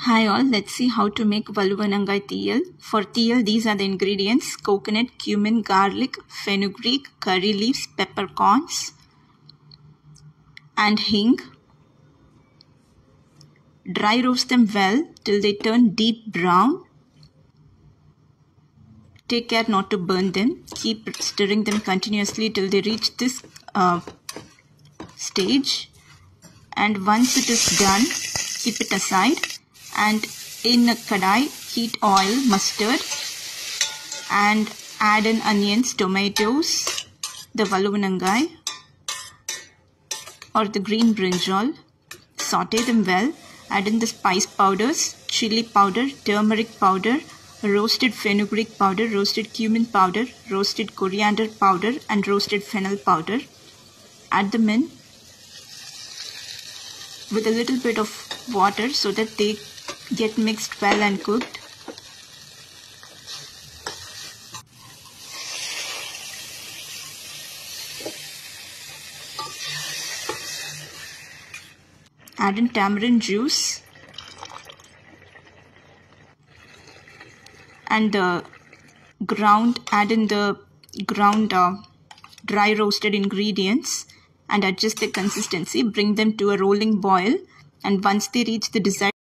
Hi all, let's see how to make valuvunanga theeyal. For theeyal, these are the ingredients: coconut, cumin, garlic, fenugreek, curry leaves, peppercorns, and hing. Dry roast them well till they turn deep brown. Take care not to burn them. Keep stirring them continuously till they reach this stage. And once it is done, keep it aside. And in a kadai, heat oil, mustard, and add in onions, tomatoes, the valuvunangai or the green brinjal. Saute them well. Add in the spice powders, chili powder, turmeric powder, roasted fenugreek powder, roasted cumin powder, roasted coriander powder, and roasted fennel powder. Add them in with a little bit of water so that they get mixed well and cooked. Add in tamarind juice and add in the ground dry roasted ingredients and adjust the consistency. Bring them to a rolling boil, and once they reach the desired